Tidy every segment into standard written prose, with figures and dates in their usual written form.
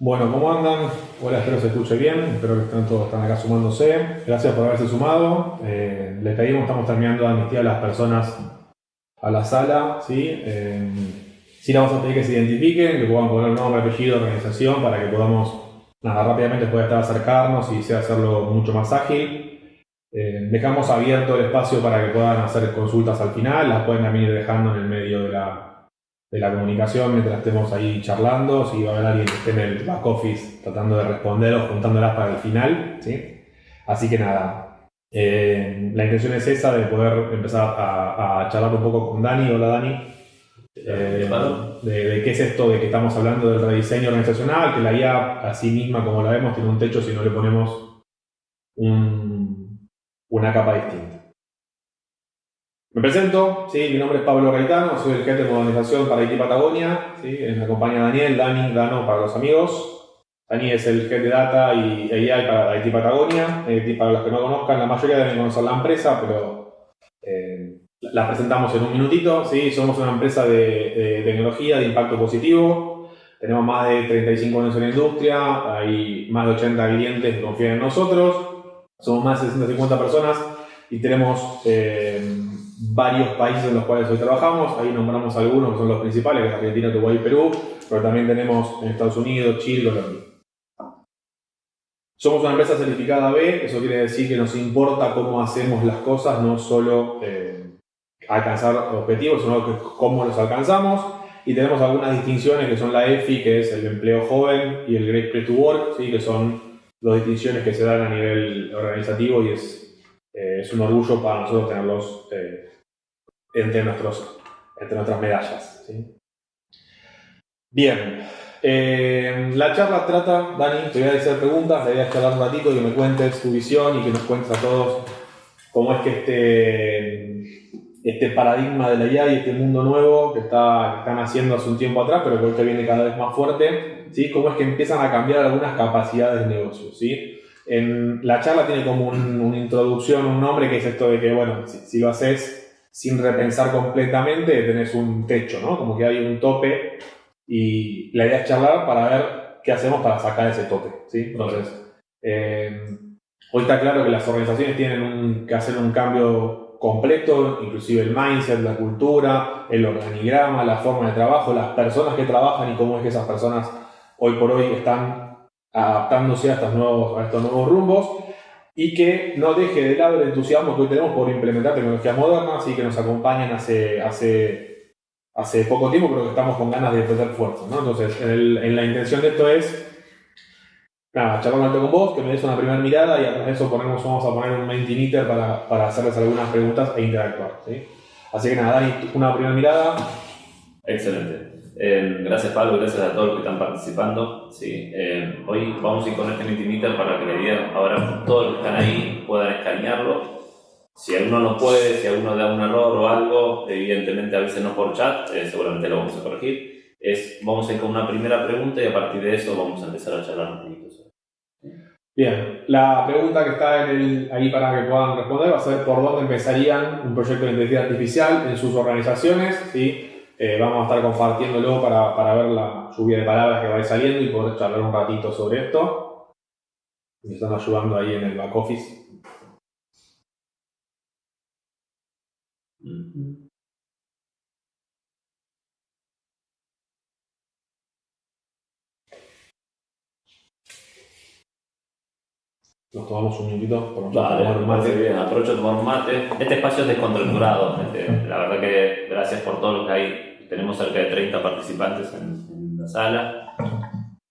Bueno, ¿cómo andan? Hola, espero se escuche bien, espero que todos están acá sumándose. Gracias por haberse sumado. Les pedimos, estamos terminando de admitir a las personas a la sala, ¿sí? Sí le vamos a pedir que se identifiquen, que puedan poner nombre, apellido, organización, para que podamos, nada, rápidamente después estar acercarnos y sea hacerlo mucho más ágil. Dejamos abierto el espacio para que puedan hacer consultas al final, las pueden también ir dejando en el medio de la comunicación mientras estemos ahí charlando. Si va a haber alguien que esté en el back office tratando de responder o juntándolas para el final, ¿sí? Así que nada, la intención es esa, de poder empezar a charlar un poco con Dani. Hola Dani. De qué es esto de que estamos hablando del rediseño organizacional, que la IA así misma como la vemos tiene un techo si no le ponemos una capa distinta. Me presento, ¿sí? Mi nombre es Pablo Gaetano, soy el jefe de modernización para IT Patagonia, ¿sí? Me acompaña Daniel, Dani, Dano para los amigos. Dani es el jefe de Data y AI para IT Patagonia. Para los que no conozcan, la mayoría deben conocer la empresa, pero la presentamos en un minutito, ¿sí? Somos una empresa de tecnología de impacto positivo. Tenemos más de 35 años en la industria, hay más de 80 clientes que confían en nosotros. Somos más de 650 personas y tenemos varios países en los cuales hoy trabajamos. Ahí nombramos algunos que son los principales, que es Argentina, Uruguay y Perú, pero también tenemos en Estados Unidos, Chile y Colombia. Somos una empresa certificada B, eso quiere decir que nos importa cómo hacemos las cosas, no solo alcanzar objetivos, sino que cómo los alcanzamos. Y tenemos algunas distinciones que son la EFI, que es el empleo joven, y el Great Place to Work, ¿sí? Que son dos distinciones que se dan a nivel organizativo y es un orgullo para nosotros tenerlos entre nuestras medallas, ¿sí? Bien, la charla trata, Dani, te voy a hacer preguntas, te voy a charlar un ratito y que me cuentes tu visión y que nos cuentes a todos cómo es que este paradigma de la IA y este mundo nuevo que están haciendo hace un tiempo atrás, pero que ahorita viene cada vez más fuerte, ¿sí? Cómo es que empiezan a cambiar algunas capacidades de negocio, ¿sí? En la charla tiene como una introducción, un nombre, que es esto de que, bueno, si lo haces sin repensar completamente, tenés un techo, ¿no? Como que hay un tope y la idea es charlar para ver qué hacemos para sacar ese tope, ¿sí? Entonces, hoy está claro que las organizaciones tienen que hacer un cambio completo, inclusive el mindset, la cultura, el organigrama, la forma de trabajo, las personas que trabajan y cómo es que esas personas hoy por hoy están adaptándose a estos nuevos rumbos, y que no deje de lado el entusiasmo que hoy tenemos por implementar tecnologías modernas y que nos acompañan hace poco tiempo, pero que estamos con ganas de perder fuerza, ¿no? Entonces, en la intención de esto es, nada, charlar un rato con vos, que me des una primera mirada y a de eso vamos a poner un Mentimeter para hacerles algunas preguntas e interactuar, ¿sí? Así que nada, Dani, una primera mirada. Excelente. Gracias Pablo, gracias a todos los que están participando. Sí, hoy vamos a ir con este Mentimeter para que le digan ahora todos los que están ahí puedan escanearlo. Si alguno no puede, si alguno da un error o algo, evidentemente avísenos por chat, seguramente lo vamos a corregir. Vamos a ir con una primera pregunta y a partir de eso vamos a empezar a charlar un poquito. Bien, la pregunta que está ahí para que puedan responder va a ser por dónde empezarían un proyecto de inteligencia artificial en sus organizaciones, ¿sí? Vamos a estar compartiéndolo para ver la lluvia de palabras que va a ir saliendo y poder charlar un ratito sobre esto. Me están ayudando ahí en el back office. Nos tomamos un minutito por Vale, tomar un mate. bien, aprovecho a tomar un mate. Este espacio es descontracturado. La verdad que gracias por todo lo que hay. Tenemos cerca de 30 participantes en la sala.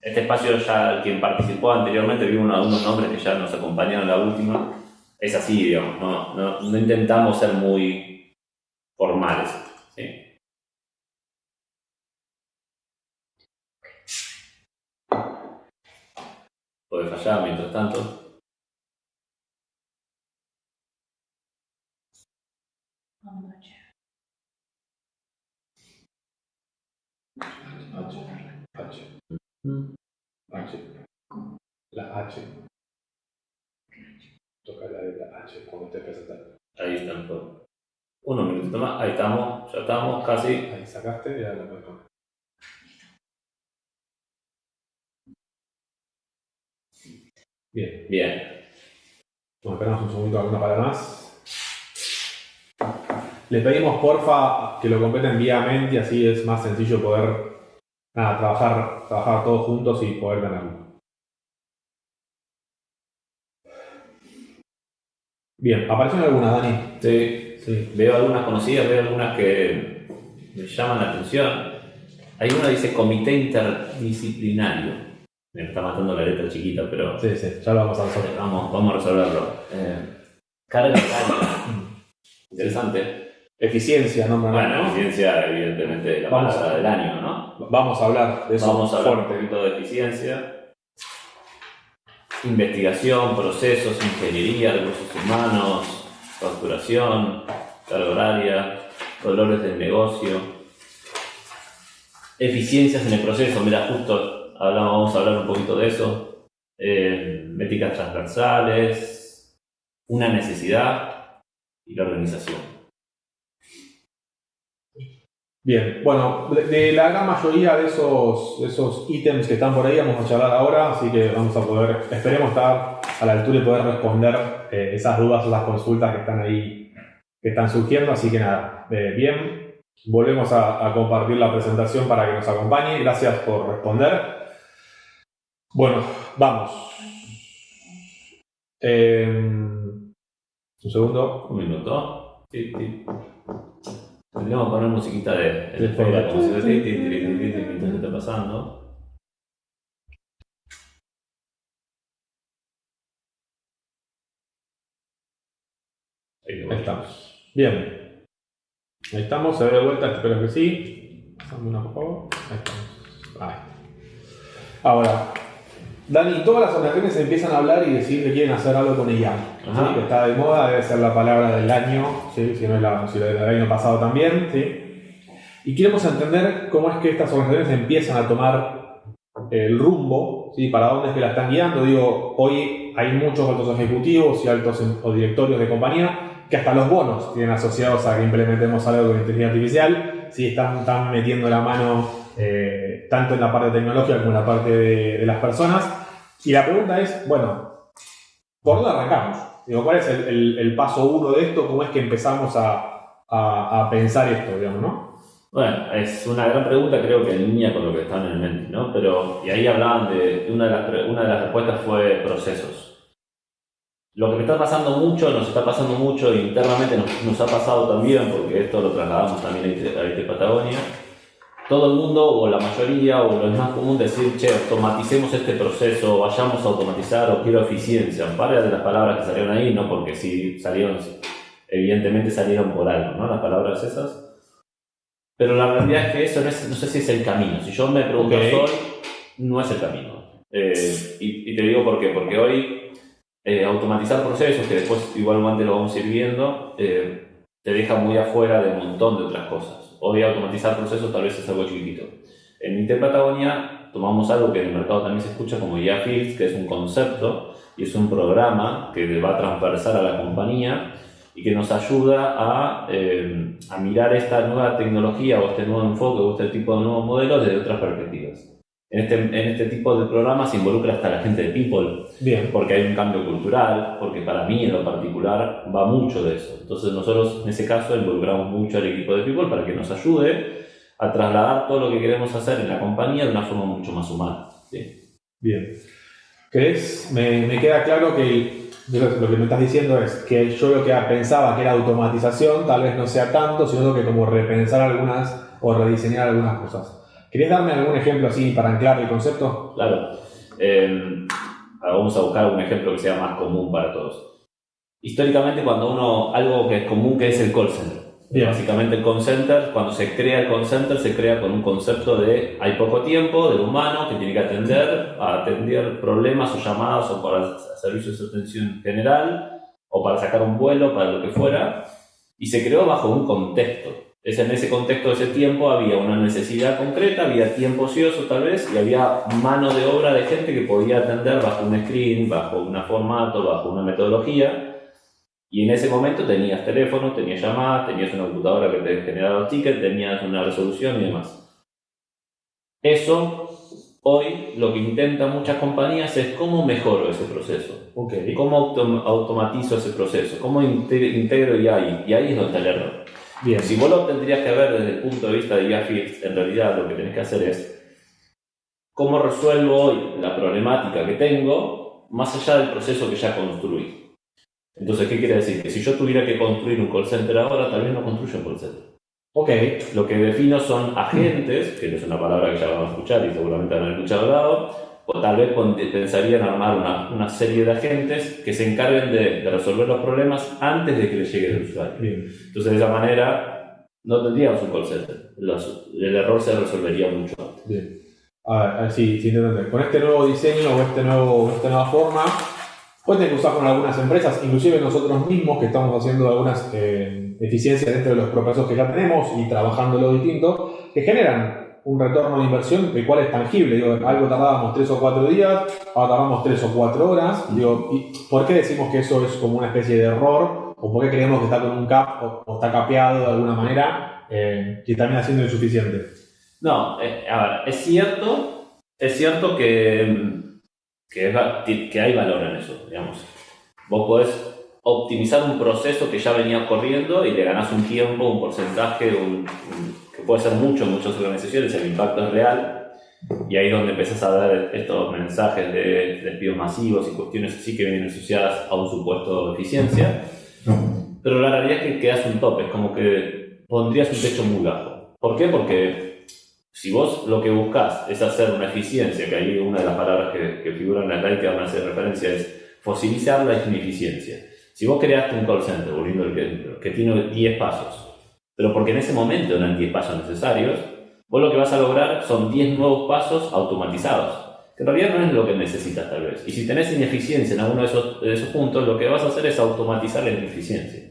Este espacio ya quien participó anteriormente, vio unos nombres que ya nos acompañaron en la última. Es así, digamos, no intentamos ser muy formales. ¿Sí? Puede fallar mientras tanto. La H. Toca la de la H cuando te presentando. Ahí están todos. Unos minutitos más, ahí estamos, ya estamos casi. Ahí sacaste y ya la puedes poner. Bien. Bien. Bueno, esperamos un segundo, alguna para más. Le pedimos porfa que lo completen vía Menti, así es más sencillo poder trabajar todos juntos y poder tenerlo. Bien, ¿aparecieron algunas, Dani? Sí. Veo algunas conocidas, veo algunas que me llaman la atención. Hay una que dice comité interdisciplinario. Me está matando la letra chiquita, pero Sí, ya lo vamos a resolver. vamos a resolverlo. Carga horaria. Interesante. Eficiencia, ¿no? Bueno, eficiencia, evidentemente, la palabra del año, ¿no? Vamos a hablar de eso. Vamos a hablar un poquito de eficiencia. Investigación, procesos, ingeniería, recursos humanos, facturación, carga horaria, dolores del negocio, eficiencias en el proceso. Mira, justo vamos a hablar un poquito de eso. Métricas transversales, una necesidad y la organización. Bien, bueno, de la gran mayoría de esos ítems que están por ahí vamos a charlar ahora, así que vamos a poder, esperemos estar a la altura y poder responder esas dudas, esas consultas que están ahí, que están surgiendo, así que nada, bien, volvemos a compartir la presentación para que nos acompañe, gracias por responder. Bueno, vamos. Un segundo. Un minuto. Tendríamos que poner musiquita de fondo, como si ¿qué está pasando? Ahí estamos. Bien. Ahí estamos, se ve de vuelta, espero que sí. Pasame una, por favor. Ahí estamos. Ahí. Ahora, Dani, todas las organizaciones empiezan a hablar y decir que quieren hacer algo con IA. ¿Sí? Que está de moda, debe ser la palabra del año, ¿sí? Si no es si la del año pasado también. ¿Sí? Y queremos entender cómo es que estas organizaciones empiezan a tomar el rumbo, ¿sí? Para dónde es que la están guiando. Digo, hoy hay muchos altos ejecutivos y altos o directorios de compañía que hasta los bonos tienen asociados a que implementemos algo con inteligencia artificial. ¿Sí? Están metiendo la mano tanto en la parte tecnológica como en la parte de las personas. Y la pregunta es, bueno, ¿por dónde arrancamos? Digo, ¿cuál es el paso uno de esto? ¿Cómo es que empezamos a pensar esto, digamos, no? Bueno, es una gran pregunta, creo que en línea con lo que están en mente, ¿no? Pero, y ahí hablaban de una de las respuestas fue procesos. Lo que me está pasando mucho, nos está pasando mucho internamente, nos ha pasado también, porque esto lo trasladamos también a IT Patagonia. Todo el mundo, o la mayoría, o lo es más común decir, che, automaticemos este proceso, vayamos a automatizar, o quiero eficiencia. Varias de las palabras que salieron ahí, no porque sí salieron, evidentemente salieron por algo, ¿no? Las palabras esas. Pero la realidad es que eso no sé si es el camino. Si yo me pregunto hoy, no es el camino. Y te digo por qué. Porque hoy automatizar procesos, que después igualmente lo vamos a ir viendo, te deja muy afuera de un montón de otras cosas. Hoy automatizar procesos tal vez es algo chiquitito. En IT Patagonia tomamos algo que en el mercado también se escucha como IA Fields, que es un concepto y es un programa que va a transversar a la compañía y que nos ayuda a mirar esta nueva tecnología o este nuevo enfoque o este tipo de nuevos modelos desde otras perspectivas. En este tipo de programas se involucra hasta la gente de People. Bien. Porque hay un cambio cultural, porque para mí en lo particular va mucho de eso. Entonces nosotros en ese caso involucramos mucho al equipo de People para que nos ayude a trasladar todo lo que queremos hacer en la compañía de una forma mucho más humana. ¿Sí? Bien. ¿Crees? Me queda claro que lo que me estás diciendo es que yo lo que pensaba que era automatización tal vez no sea tanto, sino que como repensar algunas o rediseñar algunas cosas. ¿Querés darme algún ejemplo así para anclar el concepto? Claro. Vamos a buscar un ejemplo que sea más común para todos. Históricamente, algo que es común, que es el call center. Bien. Básicamente el call center, cuando se crea el call center, se crea con un concepto de hay poco tiempo del humano que tiene que atender problemas o llamadas o para servicios de atención general o para sacar un vuelo, para lo que fuera, y se creó bajo un contexto. En ese contexto de ese tiempo había una necesidad concreta, había tiempo ocioso tal vez, y había mano de obra de gente que podía atender bajo un screen, bajo un formato, bajo una metodología. Y en ese momento tenías teléfono, tenías llamadas, tenías una computadora que te generaba los tickets, tenías una resolución y demás. Eso hoy lo que intentan muchas compañías es cómo mejoro ese proceso, Okay. cómo automatizo ese proceso, cómo integro IA, y ahí es donde está el error. Bien. Si vos lo tendrías que ver desde el punto de vista de IA Fix, en realidad lo que tenés que hacer es cómo resuelvo hoy la problemática que tengo más allá del proceso que ya construí. Entonces, ¿qué quiere decir? Que si yo tuviera que construir un call center ahora, tal vez no construyo un call center. Ok. Lo que defino son agentes, que es una palabra que ya vamos a escuchar y seguramente han escuchado hablado, o tal vez pensaría en armar una serie de agentes que se encarguen de resolver los problemas antes de que les llegue el usuario. Bien. Entonces, de esa manera, no tendríamos un call center. El error se resolvería mucho antes. Bien. A ver, sí, entiendo. Con este nuevo diseño o esta nueva forma, puede tener que usar con algunas empresas, inclusive nosotros mismos que estamos haciendo algunas eficiencias dentro de los procesos que ya tenemos y trabajando lo distinto, que generan un retorno de inversión el cual es tangible. Digo, algo tardábamos 3 o 4 días, ahora tardamos 3 o 4 horas. Digo, ¿y por qué decimos que eso es como una especie de error? ¿O por qué creemos que está con un cap o está capeado de alguna manera que termina siendo insuficiente? No, a ver, es cierto que hay valor en eso, digamos. Vos podés optimizar un proceso que ya venía corriendo y le ganás un tiempo, un porcentaje, que puede ser mucho en muchas organizaciones, el impacto es real, y ahí es donde empezás a ver estos mensajes de despidos masivos y cuestiones así que vienen asociadas a un supuesto de eficiencia. Pero la realidad es que quedas un tope, es como que pondrías un techo muy bajo. ¿Por qué? Porque si vos lo que buscás es hacer una eficiencia, que ahí una de las palabras que figuran en la slide que van a hacer referencia es fosilizar la ineficiencia. Si vos creaste un call center, volviendo al ejemplo, que tiene 10 pasos, pero porque en ese momento eran 10 pasos necesarios, vos lo que vas a lograr son 10 nuevos pasos automatizados, que en realidad no es lo que necesitas tal vez. Y si tenés ineficiencia en alguno de esos puntos, lo que vas a hacer es automatizar la ineficiencia.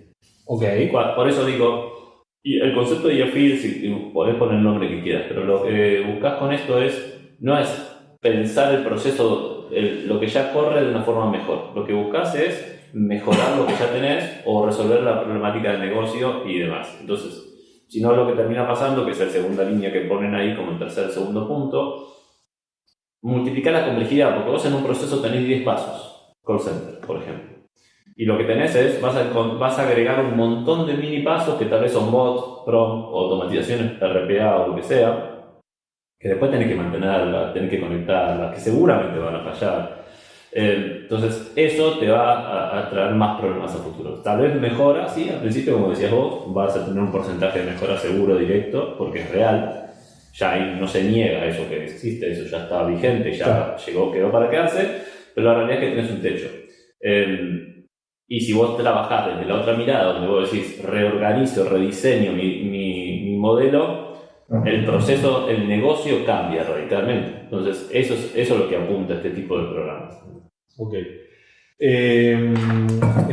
Okay. Por eso digo, y el concepto de IAFIR, podés poner el nombre que quieras, pero lo que buscas con esto no es pensar el proceso, lo que ya corre de una forma mejor. Lo que buscas es mejorar lo que ya tenés o resolver la problemática del negocio y demás. Entonces, si no, lo que termina pasando, que es la segunda línea que ponen ahí como el segundo punto, multiplicar la complejidad, porque vos en un proceso tenés 10 pasos, call center, por ejemplo. Y lo que tenés es, vas a agregar un montón de mini pasos que tal vez son bots, prompt, o automatizaciones RPA o lo que sea, que después tenés que mantenerlas, tenés que conectarlas, que seguramente van a fallar. Entonces, eso te va a traer más problemas a futuro. Tal vez mejora, sí, al principio, como decías vos, vas a tener un porcentaje de mejora seguro directo, porque es real. Ya ahí no se niega eso que existe, eso ya está vigente, ya quedó para quedarse, pero la realidad es que tenés un techo. Y si vos trabajás desde la otra mirada, donde vos decís, reorganizo, rediseño mi modelo, el proceso, el negocio cambia radicalmente. Entonces, eso es lo que apunta a este tipo de programas. Ok. En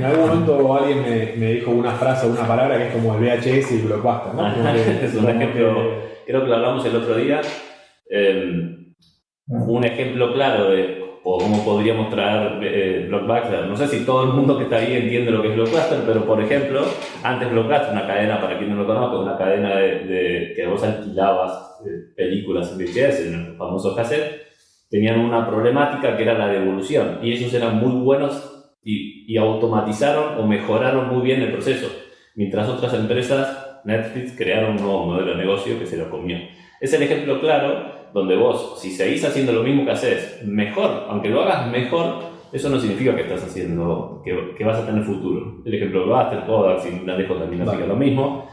algún momento alguien me dijo una frase o una palabra que es como el VHS y el Blockbuster, ¿no? Es un ejemplo, creo que lo hablamos el otro día. Un ejemplo claro de cómo podríamos traer Blockbuster. No sé si todo el mundo que está ahí entiende lo que es Blockbuster, pero por ejemplo, antes Blockbuster, una cadena, para quien no lo conozca, una cadena que vos alquilabas películas en VHS, en los famosos cassettes, tenían una problemática que era la devolución, y ellos eran muy buenos y automatizaron o mejoraron muy bien el proceso, mientras otras empresas, Netflix, crearon un nuevo modelo de negocio que se lo comió. Es el ejemplo claro donde vos, si seguís haciendo lo mismo que haces, mejor, aunque lo hagas mejor, eso no significa que estás haciendo, que vas a tener futuro. El ejemplo de Buster, Kodak, sin ir lejos también aplica lo mismo.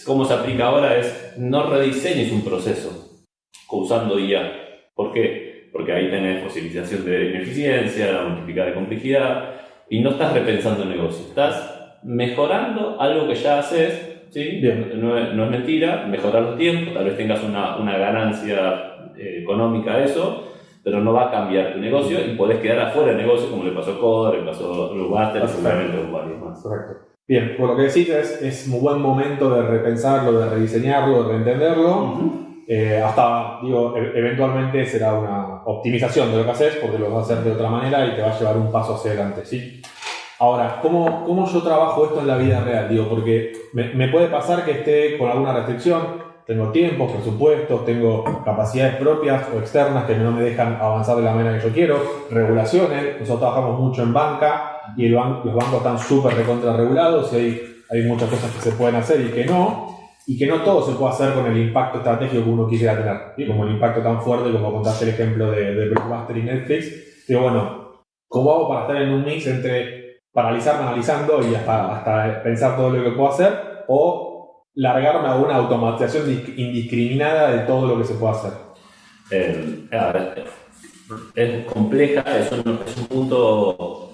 Cómo se aplica ahora es, no rediseñes un proceso usando IA. ¿Por qué? Porque ahí tenés fosilización de ineficiencia, la multiplicar de complejidad, y no estás repensando el negocio, estás mejorando algo que ya haces. ¿Sí? No es mentira, mejorar los tiempos, tal vez tengas una ganancia económica de eso, pero no va a cambiar tu negocio y podés quedar afuera del negocio, como le pasó a Coder, le pasó a Blockbuster, seguramente a varios más. Correcto. Bien, por lo que decís es un buen momento de repensarlo, de rediseñarlo, de reentenderlo. Hasta, digo, eventualmente será una optimización de lo que haces, porque lo vas a hacer de otra manera y te va a llevar un paso hacia adelante, ¿sí? Ahora, ¿cómo yo trabajo esto en la vida real? Digo, porque me puede pasar que esté con alguna restricción, tengo tiempos, presupuestos, tengo capacidades propias o externas que no me dejan avanzar de la manera que yo quiero, regulaciones. Nosotros trabajamos mucho en banca y los bancos están súper recontra regulados y hay muchas cosas que se pueden hacer y que no todo se puede hacer con el impacto estratégico que uno quisiera tener, ¿sí? Como el impacto tan fuerte como contaste el ejemplo de Blockbuster y Netflix. Digo, bueno, ¿cómo hago para estar en un mix entre paralizarme analizando y hasta pensar todo lo que puedo hacer o largarme a una automatización indiscriminada de todo lo que se puede hacer? A ver, es compleja, es un punto,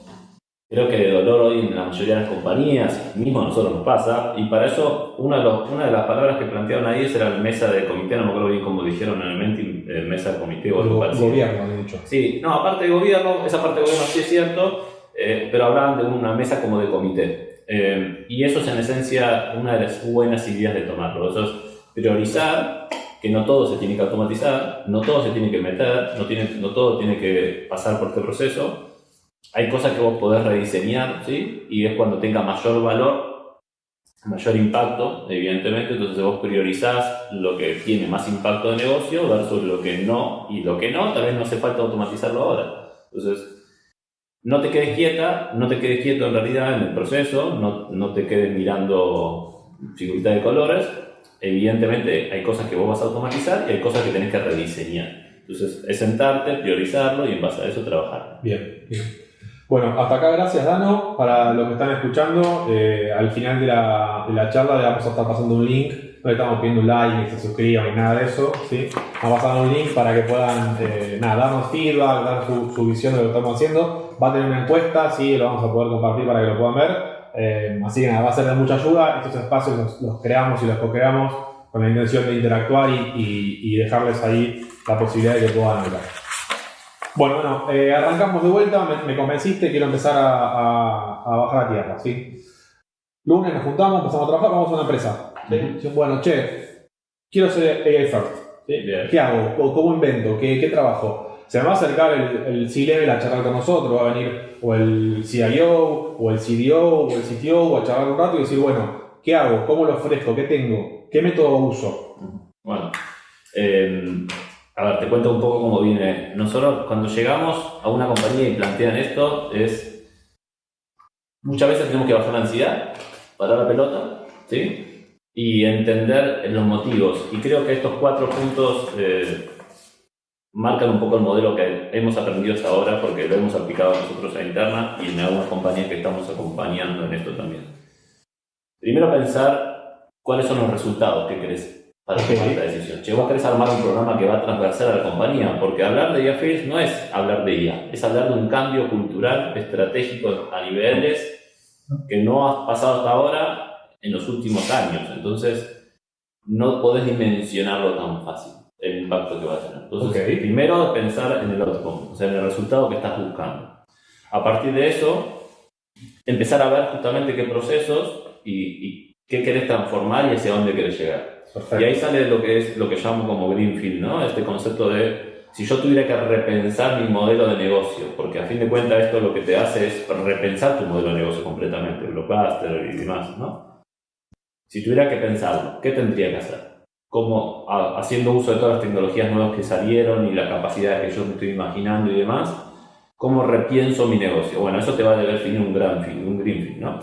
creo que de dolor hoy en la mayoría de las compañías, mismo a nosotros nos pasa, y para eso una de las palabras que plantearon ahí era la mesa de comité, no me acuerdo bien cómo dijeron en el Menting, mesa de comité o algo parecido. Gobierno, han dicho. Sí, no, aparte de gobierno, esa parte de gobierno sí es cierto, pero hablaban de una mesa como de comité. Y eso es en esencia una de las buenas ideas de tomarlo. Eso es priorizar, que no todo se tiene que automatizar, no todo se tiene que meter, no todo tiene que pasar por este proceso. Hay cosas que vos podés rediseñar, ¿sí? Y es cuando tenga mayor valor, mayor impacto, evidentemente. Entonces vos priorizás lo que tiene más impacto de negocio versus lo que no, y lo que no, tal vez no hace falta automatizarlo ahora. Entonces, no te quedes quieto en realidad en el proceso, no te quedes mirando figuritas de colores. Evidentemente hay cosas que vos vas a automatizar y hay cosas que tenés que rediseñar. Entonces es sentarte, priorizarlo y en base a eso trabajar. Bien. Bueno, hasta acá gracias Dano. Para los que están escuchando, al final de la charla le vamos a estar pasando un link. No le estamos pidiendo un like, ni que se suscriban, ni nada de eso, ¿sí? Vamos a dar un link para que puedan darnos feedback, dar su visión de lo que estamos haciendo. Va a tener una encuesta, sí, lo vamos a poder compartir para que lo puedan ver. Así que nada, va a ser de mucha ayuda. Estos espacios los creamos y los co-creamos con la intención de interactuar y dejarles ahí la posibilidad de que puedan hablar. Bueno, arrancamos de vuelta, me convenciste, quiero empezar a bajar a tierra, ¿sí? Lunes nos juntamos, empezamos a trabajar, vamos a una empresa. ¿Sí? Bueno, quiero ser AI First, ¿sí? ¿Qué hago? ¿Cómo invento? ¿Qué trabajo? Se me va a acercar el C-Level a charlar con nosotros, va a venir o el CIO, o el CDO, o el CTO, a charlar un rato y decir, bueno, ¿qué hago? ¿Cómo lo ofrezco? ¿Qué tengo? ¿Qué método uso? Bueno, a ver, te cuento un poco cómo viene. Nosotros cuando llegamos a una compañía y plantean esto, muchas veces tenemos que bajar la ansiedad, parar la pelota, ¿sí? Y entender los motivos. Y creo que estos 4 puntos marcan un poco el modelo que hemos aprendido hasta ahora, porque lo hemos aplicado nosotros a interna y en algunas compañías que estamos acompañando en esto también. Primero pensar cuáles son los resultados que querés para tomar esta decisión. Vos querés armar un programa que va a transversar a la compañía, porque hablar de IA Fields no es hablar de IA, es hablar de un cambio cultural estratégico a niveles que no ha pasado hasta ahora en los últimos años. Entonces, no podés dimensionarlo tan fácil, el impacto que va a tener. Entonces, primero pensar en el outcome, o sea, en el resultado que estás buscando. A partir de eso, empezar a ver justamente qué procesos y qué querés transformar y hacia dónde querés llegar. Perfecto. Y ahí sale lo que llamo como Greenfield, ¿no? Este concepto de si yo tuviera que repensar mi modelo de negocio, porque a fin de cuentas esto lo que te hace es repensar tu modelo de negocio completamente, Blockbuster y demás, ¿no? Si tuviera que pensarlo, ¿qué tendría que hacer? ¿Cómo, haciendo uso de todas las tecnologías nuevas que salieron y la capacidad que yo me estoy imaginando y demás, cómo repienso mi negocio? Bueno, eso te va a definir un Greenfield, ¿no?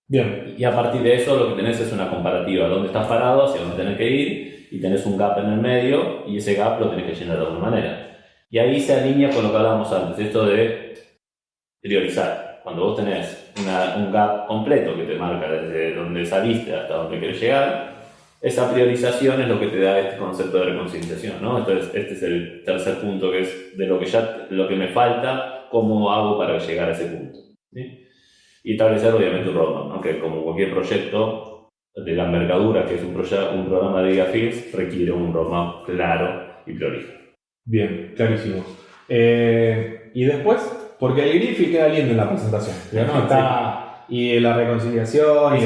Bien. Y a partir de eso lo que tenés es una comparativa, dónde estás parado, hacia dónde tenés que ir, y tenés un gap en el medio, y ese gap lo tenés que llenar de alguna manera. Y ahí se alinea con lo que hablábamos antes, esto de priorizar. Cuando vos tenés un gap completo que te marca desde donde saliste hasta donde querés llegar, esa priorización es lo que te da este concepto de reconciliación, ¿no? Entonces este es el tercer punto, que es de lo que me falta, cómo hago para llegar a ese punto, ¿sí? Y establecer obviamente un roadmap, ¿no? Que como cualquier proyecto de la envergadura que es un programa de IA Fields, requiere un roadmap claro y priorizado. Bien, clarísimo. Y después, porque el Greenfield queda lindo en la presentación, ¿no? Está, y la reconciliación, y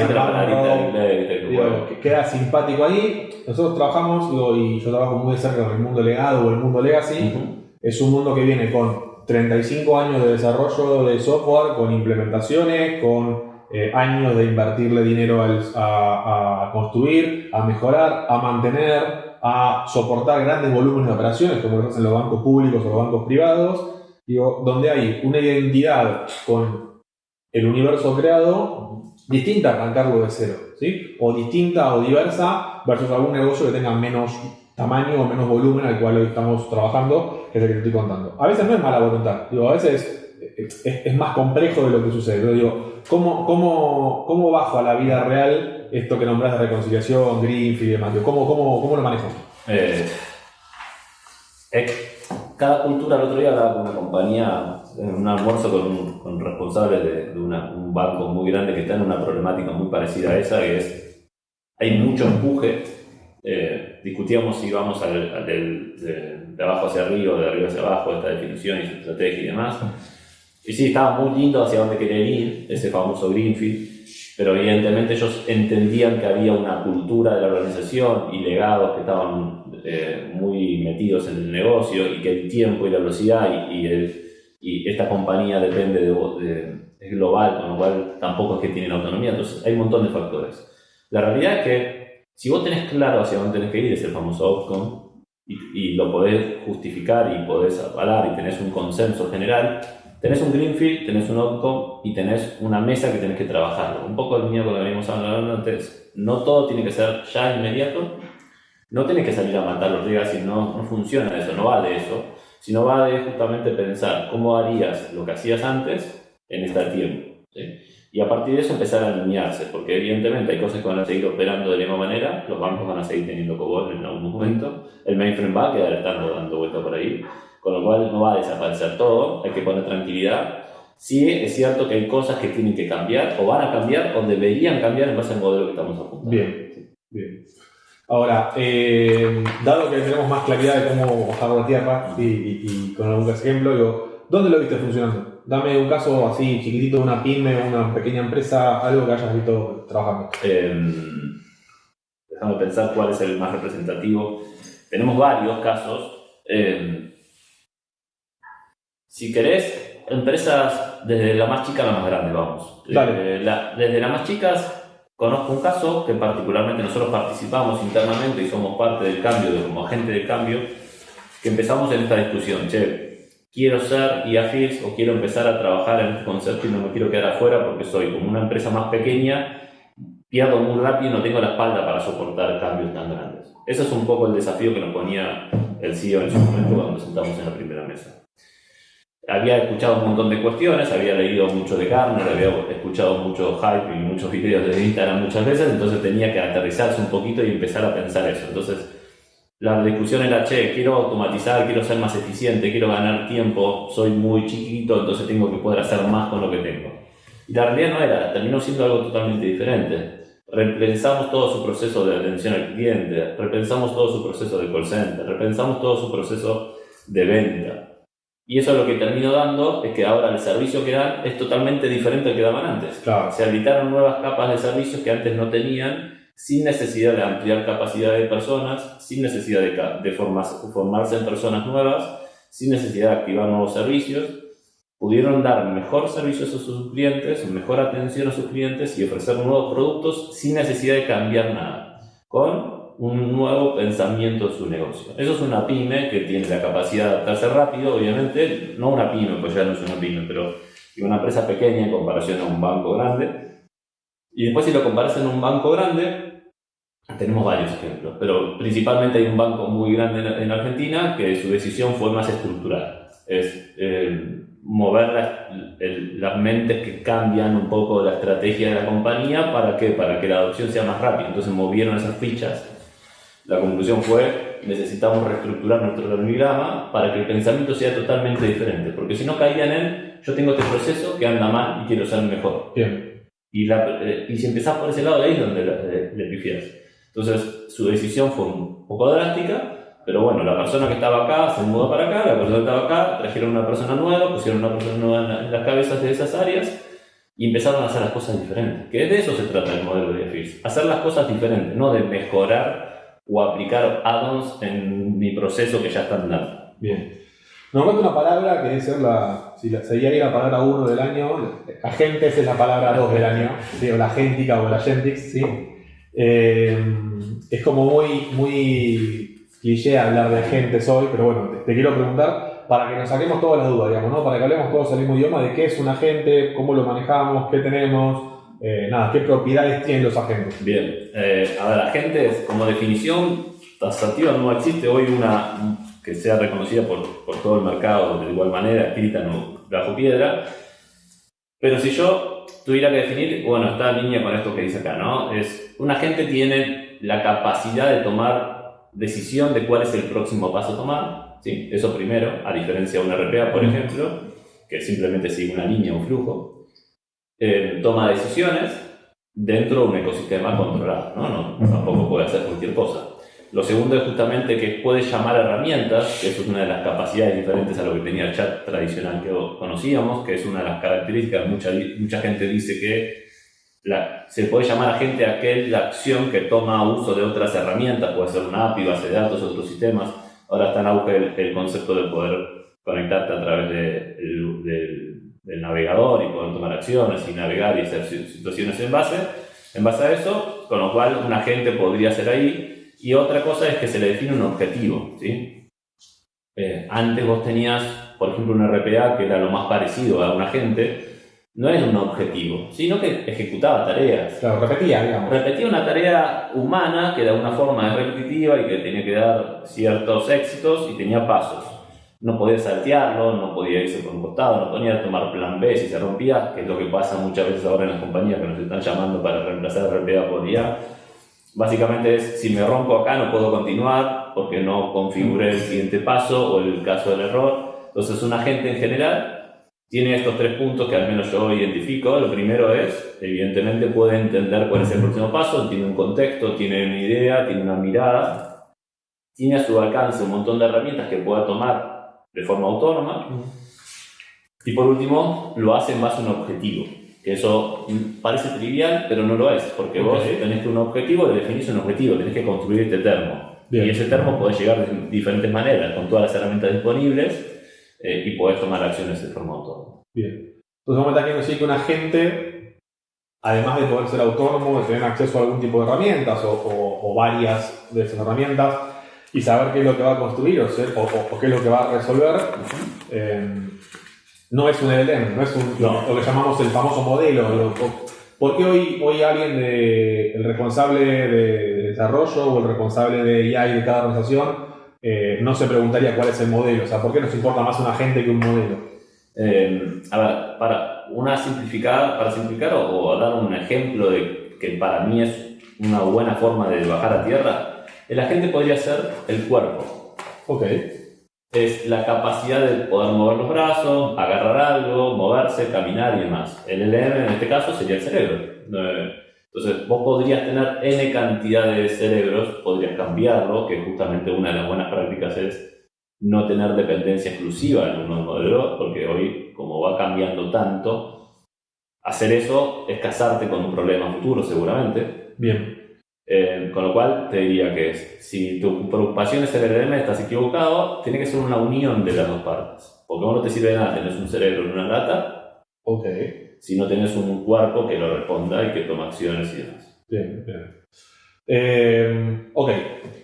queda simpático ahí. Nosotros trabajamos, y yo trabajo muy de cerca con el mundo legado o el mundo legacy. Es un mundo que viene con 35 años de desarrollo de software, con implementaciones, con años de invertirle dinero a construir, a mejorar, a mantener, a soportar grandes volúmenes de operaciones, como lo hacen los bancos públicos o los bancos privados, digo, donde hay una identidad con el universo creado distinta a arrancarlo de cero, ¿sí? O distinta o diversa versus algún negocio que tenga menos tamaño o menos volumen al cual hoy estamos trabajando, que es el que te estoy contando. A veces no es mala voluntad, digo, a veces es más complejo de lo que sucede. Pero digo, ¿cómo bajo a la vida real esto que nombrás de reconciliación, Greenfield y demás? Digo, ¿cómo lo manejo? Cada cultura, el otro día hablaba con una compañía, en un almuerzo con responsables de un banco muy grande que está en una problemática muy parecida a esa, que es, hay mucho empuje. Discutíamos si vamos de abajo hacia arriba o de arriba hacia abajo, esta definición y su estrategia y demás. Y sí, estaba muy lindo hacia dónde querer ir, ese famoso Greenfield, pero evidentemente ellos entendían que había una cultura de la organización y legados que estaban muy metidos en el negocio, y que el tiempo y la velocidad y esta compañía depende es global, con lo cual tampoco es que tienen autonomía. Entonces hay un montón de factores. La realidad es que si vos tenés claro hacia dónde tenés que ir, es el famoso outcome, y lo podés justificar y podés avalar y tenés un consenso general, tenés un greenfield, tenés un outcome y tenés una mesa que tenés que trabajarlo. Un poco el mío con lo que venimos hablando antes, no todo tiene que ser ya inmediato, no tenés que salir a matar los legacy, no funciona eso, no va de eso, sino va de justamente pensar cómo harías lo que hacías antes en este tiempo, ¿sí? Y a partir de eso empezar a alinearse, porque evidentemente hay cosas que van a seguir operando de la misma manera, los bancos van a seguir teniendo COBOL en algún momento, el mainframe va a quedar estando dando vuelta por ahí, con lo cual no va a desaparecer todo, hay que poner tranquilidad. Sí, es cierto que hay cosas que tienen que cambiar, o van a cambiar, o deberían cambiar en base al modelo que estamos apuntando. Bien. Ahora, dado que tenemos más claridad de cómo bajar la tierra y con algún ejemplo, digo, ¿dónde lo viste funcionando? Dame un caso así chiquitito de una pyme o una pequeña empresa, algo que hayas visto trabajando. Déjame pensar cuál es el más representativo. Tenemos varios casos. Si querés, empresas desde la más chica a la más grande, vamos. Desde las más chicas, conozco un caso que particularmente nosotros participamos internamente y somos parte del cambio, como agente del cambio, que empezamos en esta discusión. Quiero ser IAFIX o quiero empezar a trabajar en este concepto y no me quiero quedar afuera porque soy como una empresa más pequeña, pierdo muy rápido y no tengo la espalda para soportar cambios tan grandes. Ese es un poco el desafío que nos ponía el CEO en su momento cuando nos sentamos en la primera mesa. Había escuchado un montón de cuestiones, había leído mucho de Gartner, había escuchado mucho hype y muchos videos de Instagram muchas veces, entonces tenía que aterrizarse un poquito y empezar a pensar eso. Entonces la discusión era, quiero automatizar, quiero ser más eficiente, quiero ganar tiempo, soy muy chiquito, entonces tengo que poder hacer más con lo que tengo. Y la realidad no era, terminó siendo algo totalmente diferente. Repensamos todo su proceso de atención al cliente, repensamos todo su proceso de call center, repensamos todo su proceso de venta. Y eso lo que terminó dando es que ahora el servicio que dan es totalmente diferente al que daban antes. Claro. Se habilitaron nuevas capas de servicios que antes no tenían, sin necesidad de ampliar capacidad de personas, sin necesidad de formarse en personas nuevas, sin necesidad de activar nuevos servicios. Pudieron dar mejor servicios a sus clientes, mejor atención a sus clientes y ofrecer nuevos productos sin necesidad de cambiar nada, con un nuevo pensamiento de su negocio. Eso es una pyme que tiene la capacidad de adaptarse rápido, obviamente, no una pyme, pues ya no es una pyme, pero una empresa pequeña en comparación a un banco grande. Y después si lo comparas en un banco grande, tenemos varios ejemplos, pero principalmente hay un banco muy grande en Argentina que su decisión fue más estructural. Es mover las mentes que cambian un poco la estrategia de la compañía. ¿Para qué? Para que la adopción sea más rápida. Entonces movieron esas fichas. La conclusión fue, necesitamos reestructurar nuestro organigrama para que el pensamiento sea totalmente diferente, porque si no caían en, yo tengo este proceso que anda mal y quiero ser mejor. Bien. Y si empezás por ese lado, ahí es donde le pifias. Entonces, su decisión fue un poco drástica, pero bueno, la persona que estaba acá se mudó para acá, la persona que estaba acá, trajeron una persona nueva, pusieron una persona nueva en las cabezas de esas áreas y empezaron a hacer las cosas diferentes. Que de eso se trata el modelo de IAFIX, hacer las cosas diferentes, no de mejorar o aplicar add-ons en mi proceso que ya están dando. Bien. Normalmente una palabra que debe ser sería ahí la palabra 1 del año, agentes es la palabra 2 del año, ¿sí? O la agéntica o la agentix, ¿sí? Es como muy cliché hablar de agentes hoy, pero bueno, te quiero preguntar para que nos saquemos todas las dudas, digamos, ¿no? Para que hablemos todos el mismo idioma de qué es un agente, cómo lo manejamos, qué tenemos, qué propiedades tienen los agentes. Bien, a ver, agentes como definición taxativa no existe hoy una que sea reconocida por todo el mercado de igual manera, escrita bajo piedra. Pero si yo tuviera que definir, bueno, está en línea con esto que dice acá, ¿no? Un agente tiene la capacidad de tomar decisión de cuál es el próximo paso a tomar, ¿sí? Eso primero, a diferencia de una RPA, por ejemplo, que simplemente sigue una línea, un flujo. Toma decisiones dentro de un ecosistema controlado, ¿no? Tampoco puede hacer cualquier cosa. Lo segundo es justamente que puede llamar herramientas, que eso es una de las capacidades diferentes a lo que tenía el chat tradicional que conocíamos, que es una de las características. Mucha gente dice que se puede llamar agente a aquella acción que toma uso de otras herramientas, puede ser una API, base de datos, otros sistemas. Ahora está en auge el concepto de poder conectarte a través del navegador y poder tomar acciones y navegar y hacer situaciones en base a eso, con lo cual un agente podría ser ahí. Y otra cosa es que se le define un objetivo, ¿sí? Antes vos tenías, por ejemplo, un RPA que era lo más parecido a un agente, no es un objetivo, sino que ejecutaba tareas. Claro, repetía, digamos. Repetía una tarea humana que de alguna forma es repetitiva y que tenía que dar ciertos éxitos y tenía pasos. No podía saltearlo, no podía irse por un costado, no podía tomar plan B si se rompía, que es lo que pasa muchas veces ahora en las compañías que nos están llamando para reemplazar RPA por IA. Básicamente es, si me rompo acá no puedo continuar porque no configuré el siguiente paso o el caso del error. Entonces un agente en general tiene estos 3 puntos que al menos yo identifico. Lo primero es, evidentemente puede entender cuál es el próximo paso, tiene un contexto, tiene una idea, tiene una mirada, tiene a su alcance un montón de herramientas que pueda tomar de forma autónoma. Y por último, lo hace en base a un objetivo. Que eso parece trivial, pero no lo es, porque vos tenés que un objetivo, definís un objetivo, tenés que construir este termo. Bien. Y ese termo podés llegar de diferentes maneras, con todas las herramientas disponibles, y podés tomar acciones de forma autónoma. Bien. Entonces vamos a estar queriendo decir que un agente, además de poder ser autónomo, de tener acceso a algún tipo de herramientas o varias de esas herramientas, y saber qué es lo que va a construir o qué es lo que va a resolver, no es un LLM, no es lo que llamamos el famoso modelo. ¿Por qué hoy alguien el responsable de desarrollo o el responsable de IA y de cada organización no se preguntaría cuál es el modelo? O sea, ¿por qué nos importa más un agente que un modelo? A ver, para simplificar o dar un ejemplo de que para mí es una buena forma de bajar a tierra, el agente podría ser el cuerpo. Ok. Es la capacidad de poder mover los brazos, agarrar algo, moverse, caminar y demás. El LLM en este caso sería el cerebro. Entonces vos podrías tener N cantidad de cerebros, podrías cambiarlo, que justamente una de las buenas prácticas es no tener dependencia exclusiva en un modelo, porque hoy, como va cambiando tanto, hacer eso es casarte con un problema futuro seguramente. Bien. Con lo cual te diría que si tu preocupación es el LLM, estás equivocado, tiene que ser una unión de las dos partes. Porque no te sirve de nada tener un cerebro en una data, si no tenés un cuerpo que lo responda y que tome acciones y demás. Bien. Ok,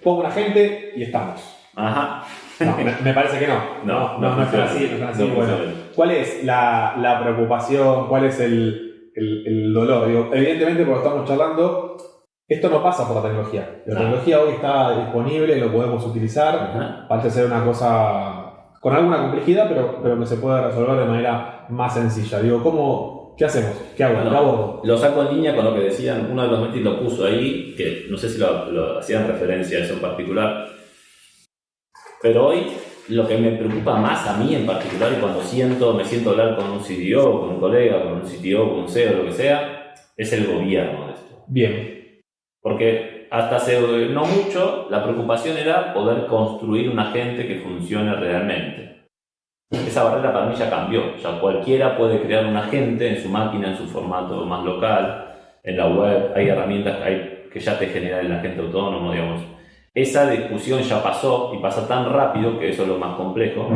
pongo un agente y estamos. Ajá. No, me parece que no. No es así. Bueno, ¿cuál es la preocupación? ¿Cuál es el dolor? Digo, evidentemente, porque estamos charlando, esto no pasa por la tecnología. La tecnología hoy está disponible, lo podemos utilizar. Parece ser una cosa con alguna complejidad, pero que se puede resolver de manera más sencilla. Digo, ¿qué hacemos? ¿Qué hago? ¿Qué abordo? Lo saco en línea con lo que decían, uno de los metis lo puso ahí, que no sé si lo hacían referencia a eso en particular. Pero hoy lo que me preocupa más a mí en particular, y cuando me siento a hablar con un CDO, con un colega, con un CTO, con un CEO, lo que sea, es el gobierno de esto. Bien. Porque hasta hace no mucho la preocupación era poder construir un agente que funcione realmente. Esa barrera para mí ya cambió. Ya cualquiera puede crear un agente en su máquina, en su formato más local, en la web. Hay herramientas que ya te generan el agente autónomo, digamos. Esa discusión ya pasó y pasa tan rápido que eso es lo más complejo.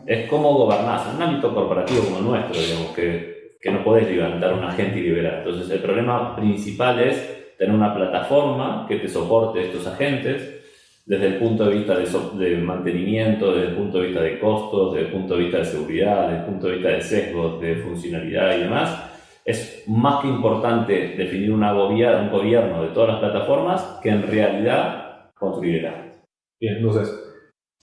es cómo gobernás en un ámbito corporativo como el nuestro, digamos, que no podés levantar un agente y liberar. Entonces, el problema principal es tener una plataforma que te soporte estos agentes desde el punto de vista de mantenimiento, desde el punto de vista de costos, desde el punto de vista de seguridad, desde el punto de vista de sesgos, de funcionalidad y demás. Es más que importante definir un gobierno de todas las plataformas que en realidad construirla. Bien, entonces,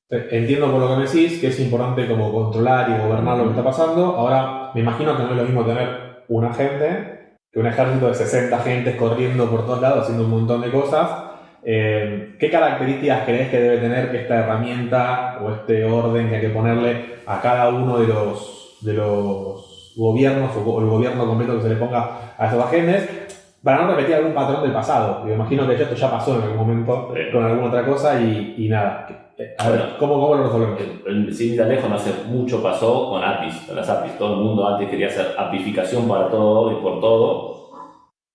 entiendo por lo que me decís que es importante como controlar y gobernar lo que está pasando. Ahora, me imagino que no es lo mismo tener un agente que un ejército de 60 agentes corriendo por todos lados haciendo un montón de cosas. ¿Qué características crees que debe tener esta herramienta o este orden que hay que ponerle a cada uno de los gobiernos o el gobierno completo que se le ponga a esos agentes para no repetir algún patrón del pasado? Me imagino que esto ya pasó en algún momento con alguna otra cosa y nada. A ver, ¿cómo lo resolvemos? Sin ir lejos, no hace mucho pasó con APIs, con las APIs. Todo el mundo antes quería hacer apificación para todo y por todo.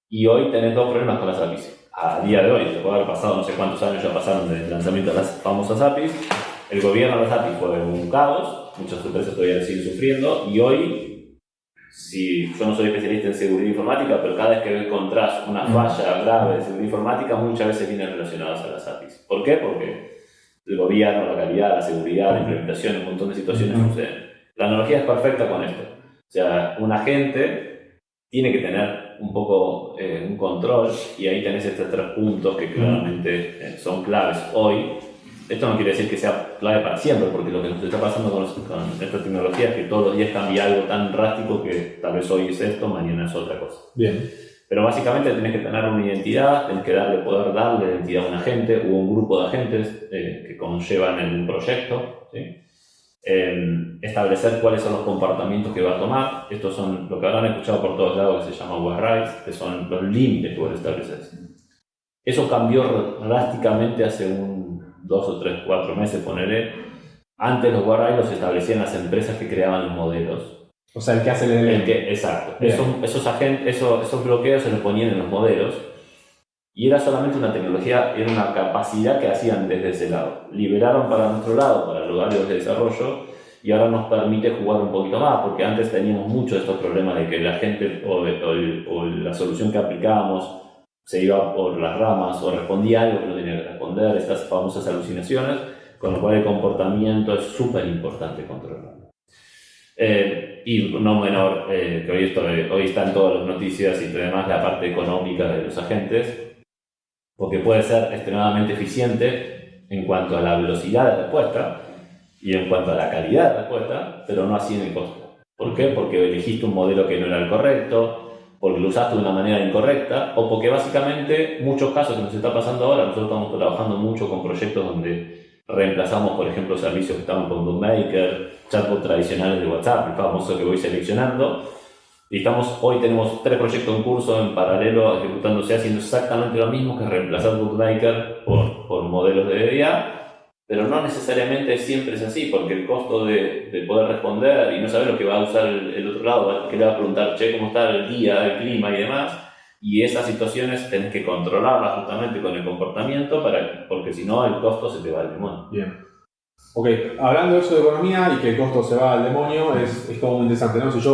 Y hoy tenés dos problemas con las APIs. A día de hoy, se puede haber pasado no sé cuántos años ya pasaron desde el lanzamiento de las famosas APIs. El gobierno de las APIs fue un caos, muchas empresas todavía siguen sufriendo. Y hoy, si yo no soy especialista en seguridad informática, pero cada vez que encontrás una falla grave de seguridad informática, muchas veces vienen relacionadas a las APIs. ¿Por qué? Porque el gobierno, la calidad, la seguridad, la implementación, un montón de situaciones suceden. La analogía es perfecta con esto. O sea, un agente tiene que tener un poco un control y ahí tenés estos 3 puntos que claramente son claves hoy. Esto no quiere decir que sea clave para siempre, porque lo que nos está pasando con esta tecnología es que todos los días cambia algo tan drástico que tal vez hoy es esto, mañana es otra cosa. Bien. Pero básicamente tenés que tener una identidad, tenés que poder darle identidad a un agente o un grupo de agentes que conllevan el proyecto, ¿sí? Establecer cuáles son los comportamientos que va a tomar. Estos son lo que habrán escuchado por todos lados, que se llama overrides, que son los límites que vos estableces. Eso cambió drásticamente hace 2 o 3, 4 meses, ponele. Antes los overrides los establecían las empresas que creaban los modelos. O sea, el que hace el exacto. Esos bloqueos se los ponían en los modelos y era solamente una tecnología, era una capacidad que hacían desde ese lado. Liberaron para nuestro lado, para los áreas de desarrollo, y ahora nos permite jugar un poquito más, porque antes teníamos muchos de estos problemas de que la gente o la solución que aplicábamos se iba por las ramas o respondía algo que no tenía que responder, estas famosas alucinaciones, con lo cual el comportamiento es súper importante controlarlo. Y no menor, que hoy está en todas las noticias y demás la parte económica de los agentes, porque puede ser extremadamente eficiente en cuanto a la velocidad de respuesta y en cuanto a la calidad de respuesta, pero no así en el costo. ¿Por qué? Porque elegiste un modelo que no era el correcto, porque lo usaste de una manera incorrecta, o porque básicamente muchos casos que nos está pasando ahora, nosotros estamos trabajando mucho con proyectos donde reemplazamos, por ejemplo, servicios que estaban con Bookmaker, chatbot tradicionales de WhatsApp, el famoso que voy seleccionando. Y hoy tenemos 3 proyectos en curso en paralelo ejecutándose, haciendo exactamente lo mismo que reemplazar Bookmaker por modelos de DBA, pero no necesariamente siempre es así, porque el costo de poder responder y no saber lo que va a usar el otro lado, que le va a preguntar, che, ¿cómo está el día, el clima y demás? Y esas situaciones tenés que controlarlas justamente con el comportamiento, porque si no el costo se te va al demonio. Bien. Ok, hablando de eso de economía y que el costo se va al demonio, es como muy interesante, ¿no? Si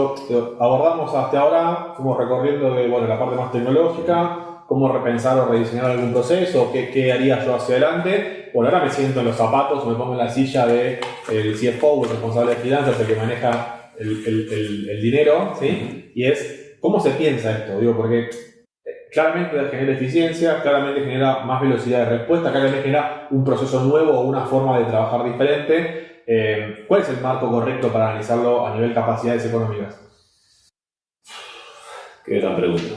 abordamos hasta ahora, fuimos recorriendo de la parte más tecnológica, cómo repensar o rediseñar algún proceso, qué haría yo hacia adelante. Bueno, ahora me siento en los zapatos, me pongo en la silla del CFO, el responsable de finanzas, el que maneja el dinero, ¿sí? Y es, ¿cómo se piensa esto? Digo, porque claramente genera eficiencia, claramente genera más velocidad de respuesta, claramente genera un proceso nuevo o una forma de trabajar diferente. ¿Cuál es el marco correcto para analizarlo a nivel de capacidades económicas? Qué gran pregunta.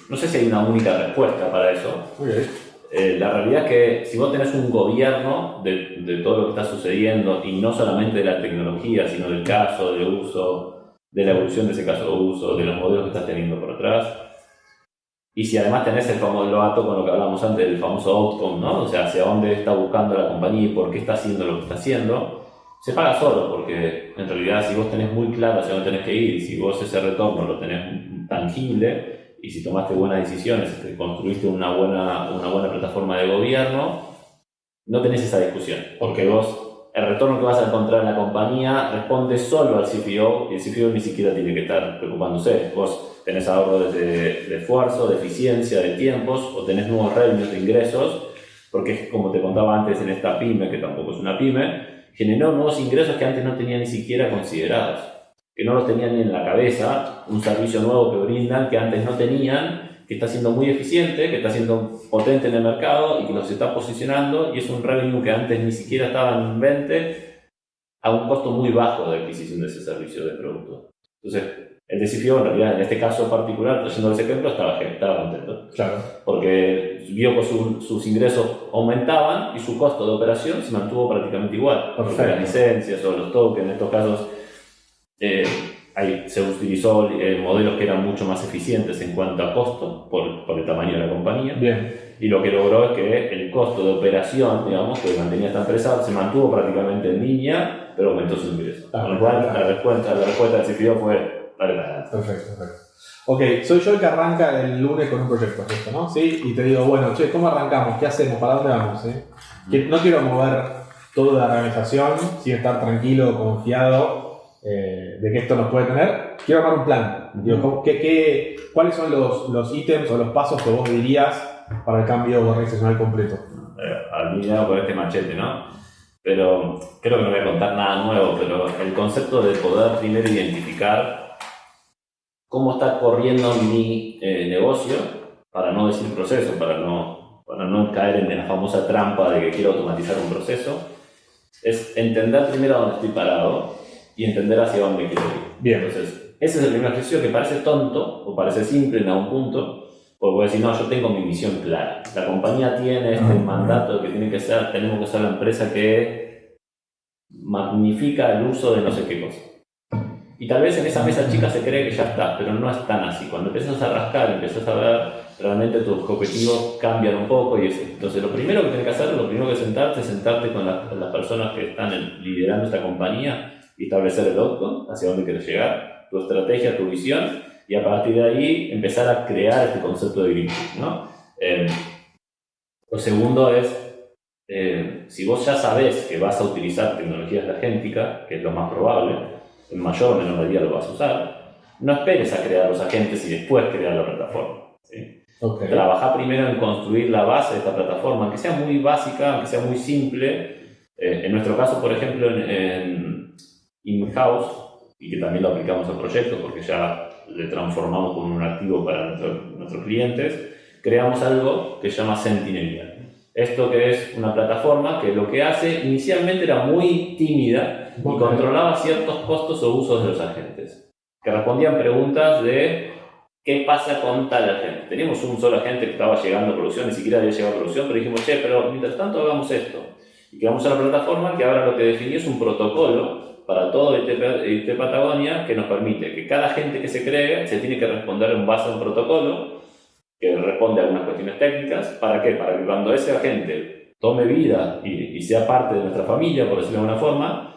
No sé si hay una única respuesta para eso. Okay. La realidad es que si vos tenés un gobierno de todo lo que está sucediendo, y no solamente de la tecnología, sino del caso de uso, de la evolución de ese caso de uso, de los modelos que estás teniendo por atrás, y si además tenés el famoso, lo ato con lo que hablábamos antes, el famoso outcome, ¿no? O sea, hacia dónde está buscando la compañía y por qué está haciendo lo que está haciendo, se paga solo, porque en realidad si vos tenés muy claro hacia dónde tenés que ir, y si vos ese retorno lo tenés tangible, y si tomaste buenas decisiones, que construiste una buena plataforma de gobierno, no tenés esa discusión, porque vos el retorno que vas a encontrar en la compañía responde solo al CFO, y el CFO ni siquiera tiene que estar preocupándose. Vos tenés ahorro de esfuerzo, de eficiencia, de tiempos, o tenés nuevos revenues de ingresos, porque como te contaba antes en esta pyme, que tampoco es una pyme, generó nuevos ingresos que antes no tenía ni siquiera considerados, que no los tenían ni en la cabeza, un servicio nuevo que brindan que antes no tenían, que está siendo muy eficiente, que está siendo potente en el mercado y que los está posicionando, y es un revenue que antes ni siquiera estaba en vente a un costo muy bajo de adquisición de ese servicio de producto. Entonces, el CFO, en realidad, en este caso particular, trayendo ese ejemplo, estaba contento. Claro. Porque vio que sus ingresos aumentaban y su costo de operación se mantuvo prácticamente igual. Perfecto. Porque las licencias o los tokens, en estos casos, se utilizó modelos que eran mucho más eficientes en cuanto a costo por el tamaño de la compañía. Bien. Y lo que logró es que el costo de operación, digamos, que mantenía esta empresa, se mantuvo prácticamente en línea, pero aumentó su ingreso. Con lo cual, la respuesta del CFO fue: vale, perfecto. Ok, soy yo el que arranca el lunes con un proyecto, ¿esto, no? ¿Sí? Y te digo, bueno, che, ¿cómo arrancamos? ¿Qué hacemos? ¿Para dónde vamos? No quiero mover toda la organización sin estar tranquilo, confiado de que esto nos puede tener. Quiero armar un plan. Digo, ¿cuáles son los ítems o los pasos que vos dirías para el cambio organizacional completo? Alineado con este machete, ¿no? Pero creo que no voy a contar nada nuevo, pero el concepto de poder primero identificar cómo está corriendo mi negocio, para no decir proceso, para no caer en la famosa trampa de que quiero automatizar un proceso, es entender primero dónde estoy parado y entender hacia dónde quiero ir. Bien. Entonces, ese es el primer ejercicio, que parece tonto o parece simple en algún punto, porque voy a decir, no, yo tengo mi misión clara. La compañía tiene este mandato que tiene que ser, tenemos que ser la empresa que magnifica el uso de no sé qué cosa. Y tal vez en esa mesa chica se cree que ya está, pero no es tan así. Cuando empiezas a rascar, empiezas a ver, realmente tus objetivos cambian un poco. Entonces, lo primero que tienes que hacer, lo primero que es sentarte con las personas que están liderando esta compañía y establecer el outcome, hacia dónde quieres llegar, tu estrategia, tu visión, y a partir de ahí empezar a crear este concepto de greenfield, ¿no? Lo segundo es, si vos ya sabés que vas a utilizar tecnologías de agéntica, que es lo más probable, en mayor o menor medida lo vas a usar, no esperes a crear los agentes y después crear la plataforma, ¿sí? Okay. Trabajá primero en construir la base de esta plataforma, aunque sea muy básica, aunque sea muy simple. En nuestro caso, por ejemplo, en in-house, y que también lo aplicamos al proyecto porque ya le transformamos como un activo para nuestros clientes, creamos algo que se llama Sentinel. Esto que es una plataforma que lo que hace inicialmente era muy tímida y controlaba ciertos costos o usos de los agentes, que respondían preguntas de ¿qué pasa con tal agente? Teníamos un solo agente que estaba llegando a producción, ni siquiera había llegado a producción, pero dijimos, pero mientras tanto hagamos esto. Y creamos una plataforma que ahora lo que definió es un protocolo para todo IT Patagonia que nos permite que cada agente que se cree se tiene que responder en base a un protocolo que responde a algunas cuestiones técnicas. ¿Para qué? Para que cuando ese agente tome vida y sea parte de nuestra familia, por decirlo de alguna forma,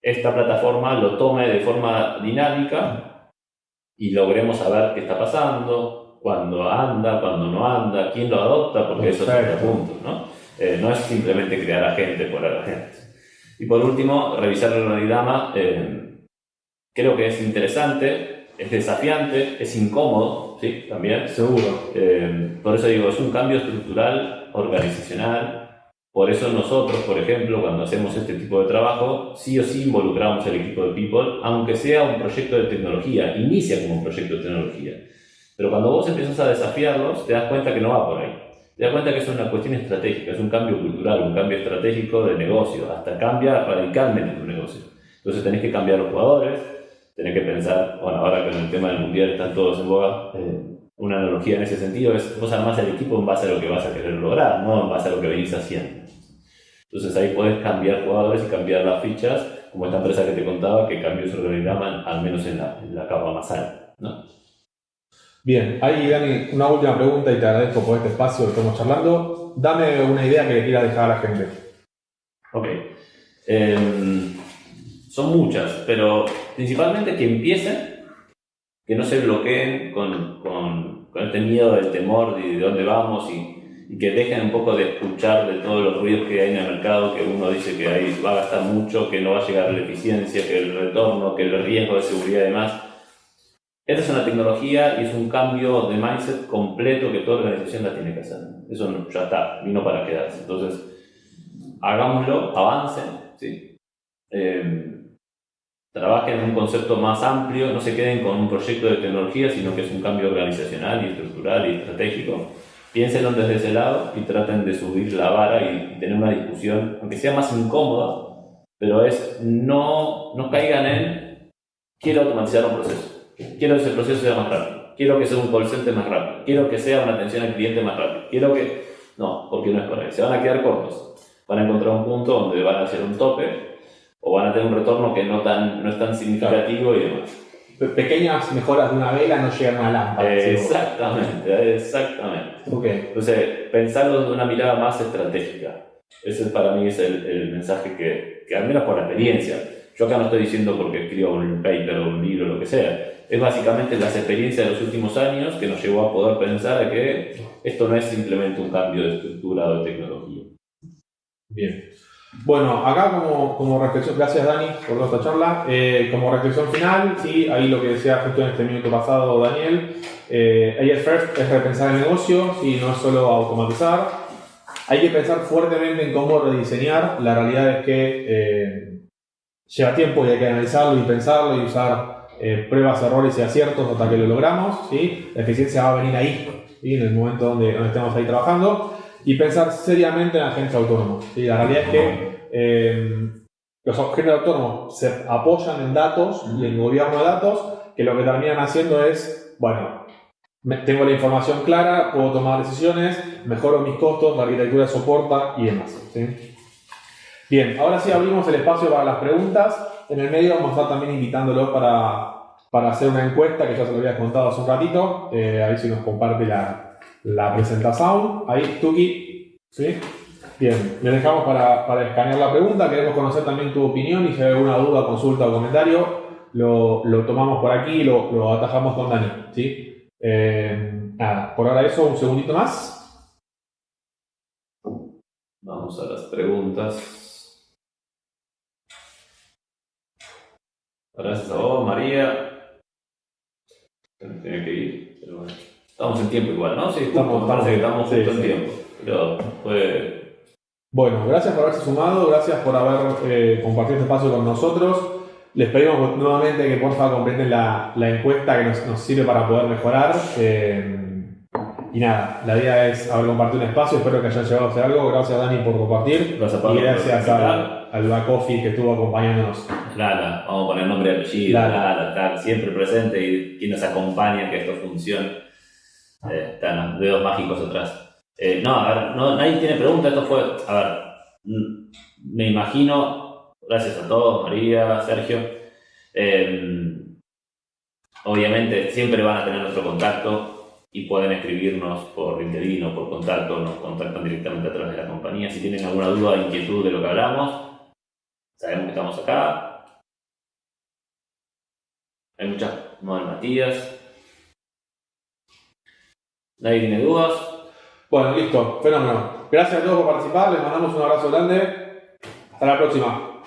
esta plataforma lo tome de forma dinámica y logremos saber qué está pasando, cuándo anda, cuándo no anda, quién lo adopta, porque eso es otro punto, ¿no? No es simplemente crear agentes por agentes. Y por último, revisar el organigrama. Creo que es interesante, es desafiante, es incómodo, ¿sí? También. Seguro. Por eso digo, es un cambio estructural, organizacional. Por eso nosotros, por ejemplo, cuando hacemos este tipo de trabajo, sí o sí involucramos al equipo de People, aunque sea un proyecto de tecnología, inicia como un proyecto de tecnología. Pero cuando vos empiezas a desafiarlos, te das cuenta que no va por ahí. Te das cuenta que es una cuestión estratégica, es un cambio cultural, un cambio estratégico de negocio, hasta cambia radicalmente tu negocio. Entonces tenés que cambiar los jugadores, tenés que pensar, bueno, ahora que en el tema del mundial están todos en boga, una analogía en ese sentido es vos armás el equipo en base a lo que vas a querer lograr, no en base a lo que venís haciendo. Entonces ahí podés cambiar jugadores y cambiar las fichas, como esta empresa que te contaba que cambió su organigrama al menos en la capa más alta, ¿no? Bien, ahí Dani, una última pregunta y te agradezco por este espacio que estamos charlando. Dame una idea que le quieras dejar a la gente. Ok. Son muchas, pero principalmente que empiecen, que no se bloqueen con este miedo, el temor de dónde vamos y que dejen un poco de escuchar de todos los ruidos que hay en el mercado, que uno dice que ahí va a gastar mucho, que no va a llegar a la eficiencia, que el retorno, que el riesgo de seguridad y demás. Esta es una tecnología y es un cambio de mindset completo que toda organización la tiene que hacer. Eso ya está, vino para quedarse. Entonces, hagámoslo, avancen, ¿sí? Trabajen en un concepto más amplio, no se queden con un proyecto de tecnología, sino que es un cambio organizacional y estructural y estratégico. Piénsenlo desde ese lado y traten de subir la vara y tener una discusión, aunque sea más incómoda, pero es no caigan en quiero automatizar un proceso, quiero que ese proceso sea más rápido, quiero que sea un call center más rápido, quiero que sea una atención al cliente más rápido, quiero que... No, porque no es por ahí, se van a quedar cortos, van a encontrar un punto donde van a hacer un tope o van a tener un retorno que no es tan significativo y demás. Pequeñas mejoras de una vela no llegan a una lámpara. Exactamente. Okay. Entonces, pensarlo de una mirada más estratégica. Ese para mí es el mensaje que, al menos por la experiencia, yo acá no estoy diciendo porque escribo un paper o un libro o lo que sea, es básicamente las experiencias de los últimos años que nos llevó a poder pensar que esto no es simplemente un cambio de estructura o de tecnología. Bien. Bueno, acá como reflexión, gracias Dani por toda esta charla, como reflexión final, sí, ahí lo que decía justo en este minuto pasado Daniel, AS First es repensar el negocio, sí, no es solo automatizar, hay que pensar fuertemente en cómo rediseñar, la realidad es que lleva tiempo y hay que analizarlo y pensarlo y usar pruebas, errores y aciertos hasta que lo logramos, ¿sí? La eficiencia va a venir ahí, ¿sí? En el momento donde estemos ahí trabajando. Y pensar seriamente en agentes autónomos. ¿Sí? La realidad es que los agentes autónomos se apoyan en datos y en gobierno de datos, que lo que terminan haciendo es, bueno, tengo la información clara, puedo tomar decisiones, mejoro mis costos, la arquitectura soporta y demás. ¿Sí? Bien, ahora sí abrimos el espacio para las preguntas. En el medio vamos a estar también invitándolos para hacer una encuesta que ya se lo había contado hace un ratito. A ver si nos comparte la presentación. Ahí, Tuki. ¿Sí? Bien, le dejamos para escanear la pregunta. Queremos conocer también tu opinión y si hay alguna duda, consulta o comentario, lo tomamos por aquí y lo atajamos con Dani. ¿Sí? Nada, por ahora eso, un segundito más. Vamos a las preguntas. Gracias a vos, María. Tiene que ir, pero bueno. Estamos en tiempo igual, ¿no? Sí, parece que estamos justo en tiempo. Pero fue... Bueno, gracias por haberse sumado, gracias por haber compartido este espacio con nosotros. Les pedimos nuevamente que por favor completen la encuesta que nos sirve para poder mejorar. Y nada, la idea es haber compartido un espacio, espero que hayan llegado a hacer algo. Gracias Dani por compartir. Gracias, Pablo, y gracias al Back Office que estuvo acompañándonos. Lala, vamos a poner nombre y apellido, Lala, estar siempre presente y quien nos acompaña que esto funcione. Están los dedos mágicos atrás. A ver, nadie tiene preguntas, esto fue, a ver, me imagino, gracias a todos, María, Sergio, obviamente siempre van a tener nuestro contacto y pueden escribirnos por LinkedIn o por contacto, nos contactan directamente a través de la compañía. Si tienen alguna duda o inquietud de lo que hablamos, sabemos que estamos acá. Hay muchas, no, Matías. ¿Nadie tiene dudas? Bueno, listo, fenómeno. Gracias a todos por participar, les mandamos un abrazo grande. Hasta la próxima.